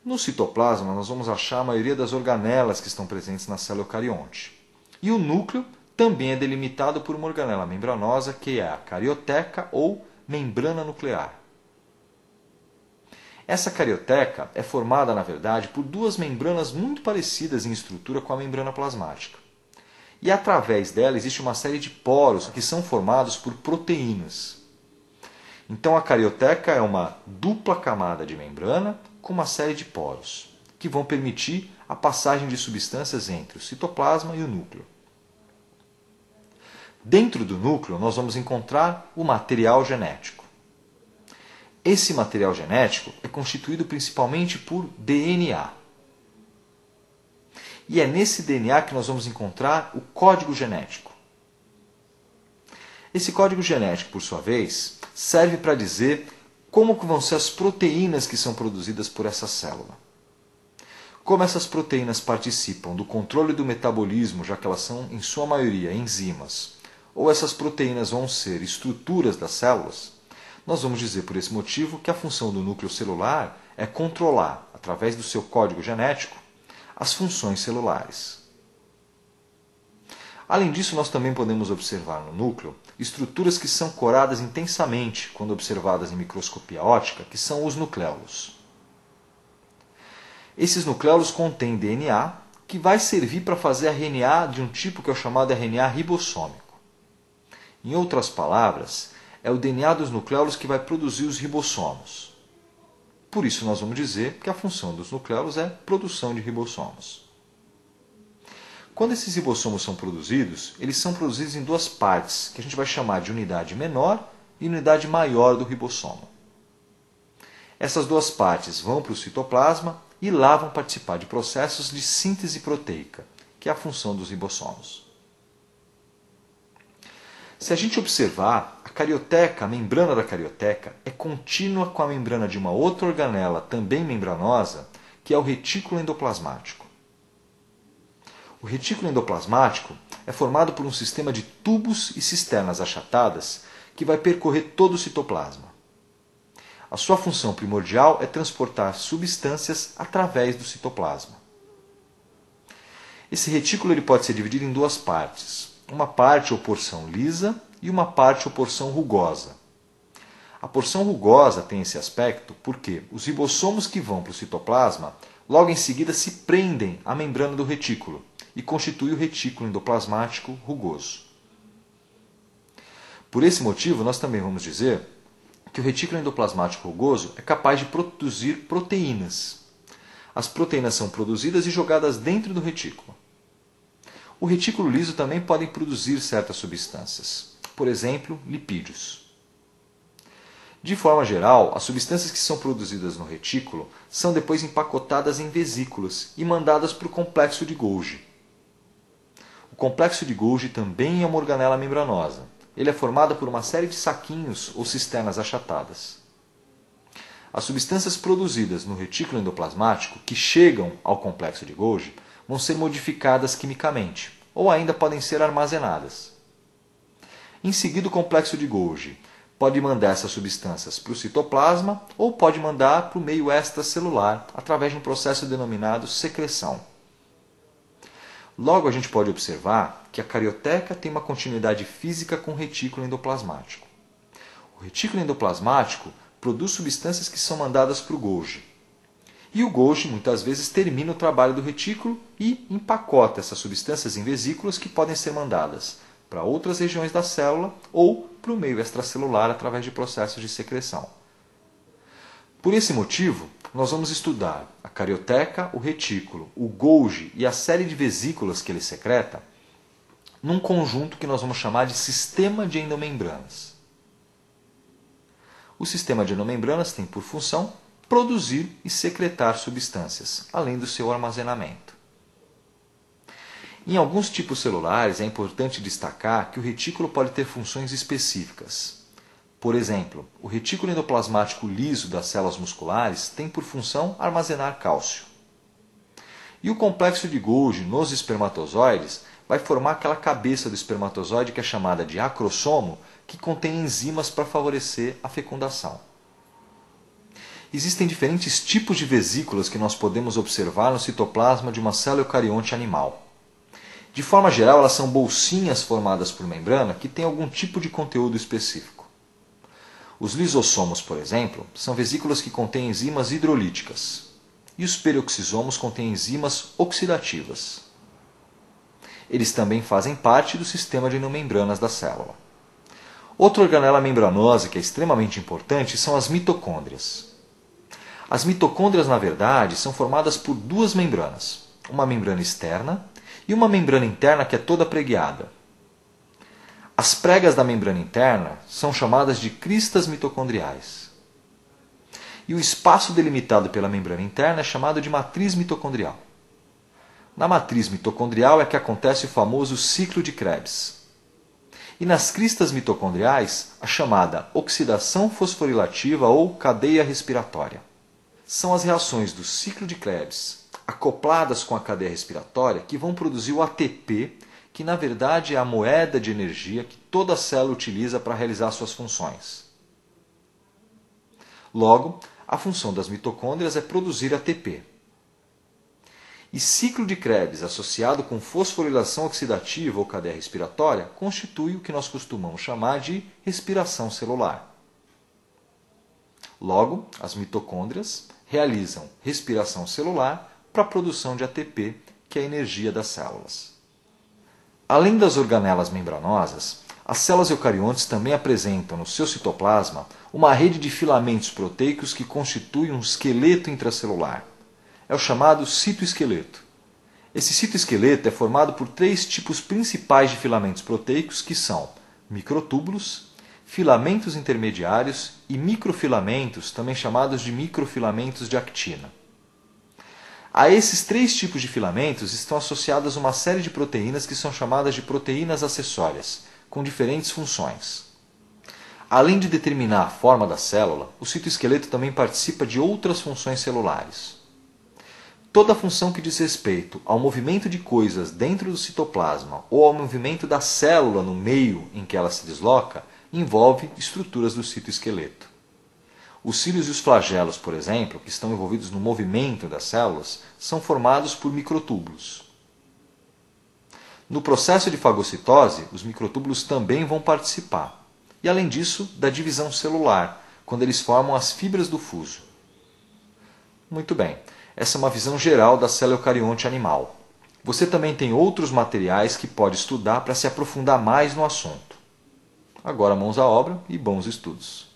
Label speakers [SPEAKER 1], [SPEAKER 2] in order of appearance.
[SPEAKER 1] No citoplasma, nós vamos achar a maioria das organelas que estão presentes na célula eucarionte. E o núcleo também é delimitado por uma organela membranosa, que é a carioteca ou membrana nuclear. Essa carioteca é formada, na verdade, por duas membranas muito parecidas em estrutura com a membrana plasmática. E através dela existe uma série de poros que são formados por proteínas. Então a carioteca é uma dupla camada de membrana com uma série de poros, que vão permitir a passagem de substâncias entre o citoplasma e o núcleo. Dentro do núcleo nós vamos encontrar o material genético. Esse material genético é constituído principalmente por DNA. E é nesse DNA que nós vamos encontrar o código genético. Esse código genético, por sua vez, serve para dizer como vão ser as proteínas que são produzidas por essa célula. Como essas proteínas participam do controle do metabolismo, já que elas são, em sua maioria, enzimas, ou essas proteínas vão ser estruturas das células, nós vamos dizer por esse motivo que a função do núcleo celular é controlar, através do seu código genético, as funções celulares. Além disso, nós também podemos observar no núcleo estruturas que são coradas intensamente quando observadas em microscopia óptica, que são os nucleolos. Esses nucleolos contêm DNA, que vai servir para fazer RNA de um tipo que é o chamado RNA ribossômico. Em outras palavras, é o DNA dos nucleolos que vai produzir os ribossomos. Por isso nós vamos dizer que a função dos nucleolos é produção de ribossomos. Quando esses ribossomos são produzidos, eles são produzidos em duas partes, que a gente vai chamar de unidade menor e unidade maior do ribossomo. Essas duas partes vão para o citoplasma e lá vão participar de processos de síntese proteica, que é a função dos ribossomos. Se a gente observar, a carioteca, a membrana da carioteca, é contínua com a membrana de uma outra organela também membranosa, que é o retículo endoplasmático. O retículo endoplasmático é formado por um sistema de tubos e cisternas achatadas que vai percorrer todo o citoplasma. A sua função primordial é transportar substâncias através do citoplasma. Esse retículo ele pode ser dividido em duas partes, uma parte ou porção lisa e uma parte ou porção rugosa. A porção rugosa tem esse aspecto porque os ribossomos que vão para o citoplasma logo em seguida se prendem à membrana do retículo e constitui o retículo endoplasmático rugoso. Por esse motivo, nós também vamos dizer que o retículo endoplasmático rugoso é capaz de produzir proteínas. As proteínas são produzidas e jogadas dentro do retículo. O retículo liso também pode produzir certas substâncias, por exemplo, lipídios. De forma geral, as substâncias que são produzidas no retículo são depois empacotadas em vesículas e mandadas para o complexo de Golgi. O complexo de Golgi também é uma organela membranosa. Ele é formado por uma série de saquinhos ou cisternas achatadas. As substâncias produzidas no retículo endoplasmático que chegam ao complexo de Golgi vão ser modificadas quimicamente ou ainda podem ser armazenadas. Em seguida, o complexo de Golgi pode mandar essas substâncias para o citoplasma ou pode mandar para o meio extracelular através de um processo denominado secreção. Logo, a gente pode observar que a carioteca tem uma continuidade física com o retículo endoplasmático. O retículo endoplasmático produz substâncias que são mandadas para o Golgi. E o Golgi, muitas vezes, termina o trabalho do retículo e empacota essas substâncias em vesículas que podem ser mandadas para outras regiões da célula ou para o meio extracelular através de processos de secreção. Por esse motivo, nós vamos estudar a carioteca, o retículo, o Golgi e a série de vesículas que ele secreta num conjunto que nós vamos chamar de sistema de endomembranas. O sistema de endomembranas tem por função produzir e secretar substâncias, além do seu armazenamento. Em alguns tipos celulares é importante destacar que o retículo pode ter funções específicas. Por exemplo, o retículo endoplasmático liso das células musculares tem por função armazenar cálcio. E o complexo de Golgi nos espermatozoides vai formar aquela cabeça do espermatozoide que é chamada de acrossomo, que contém enzimas para favorecer a fecundação. Existem diferentes tipos de vesículas que nós podemos observar no citoplasma de uma célula eucarionte animal. De forma geral, elas são bolsinhas formadas por membrana que têm algum tipo de conteúdo específico. Os lisossomos, por exemplo, são vesículas que contêm enzimas hidrolíticas, e os perioxisomos contêm enzimas oxidativas. Eles também fazem parte do sistema de membranas da célula. Outra organela membranosa que é extremamente importante são as mitocôndrias. As mitocôndrias, na verdade, são formadas por duas membranas, uma membrana externa e uma membrana interna que é toda pregueada. As pregas da membrana interna são chamadas de cristas mitocondriais. E o espaço delimitado pela membrana interna é chamado de matriz mitocondrial. Na matriz mitocondrial é que acontece o famoso ciclo de Krebs. E nas cristas mitocondriais, a chamada oxidação fosforilativa ou cadeia respiratória. São as reações do ciclo de Krebs acopladas com a cadeia respiratória que vão produzir o ATP, que na verdade é a moeda de energia que toda célula utiliza para realizar suas funções. Logo, a função das mitocôndrias é produzir ATP. E ciclo de Krebs associado com fosforilação oxidativa ou cadeia respiratória constitui o que nós costumamos chamar de respiração celular. Logo, as mitocôndrias realizam respiração celular para a produção de ATP, que é a energia das células. Além das organelas membranosas, as células eucariontes também apresentam no seu citoplasma uma rede de filamentos proteicos que constitui um esqueleto intracelular. É o chamado citoesqueleto. Esse citoesqueleto é formado por três tipos principais de filamentos proteicos, que são microtúbulos, filamentos intermediários e microfilamentos, também chamados de microfilamentos de actina. A esses três tipos de filamentos estão associadas uma série de proteínas que são chamadas de proteínas acessórias, com diferentes funções. Além de determinar a forma da célula, o citoesqueleto também participa de outras funções celulares. Toda função que diz respeito ao movimento de coisas dentro do citoplasma ou ao movimento da célula no meio em que ela se desloca envolve estruturas do citoesqueleto. Os cílios e os flagelos, por exemplo, que estão envolvidos no movimento das células, são formados por microtúbulos. No processo de fagocitose, os microtúbulos também vão participar. E, além disso, da divisão celular, quando eles formam as fibras do fuso. Muito bem, essa é uma visão geral da célula eucarionte animal. Você também tem outros materiais que pode estudar para se aprofundar mais no assunto. Agora, mãos à obra e bons estudos.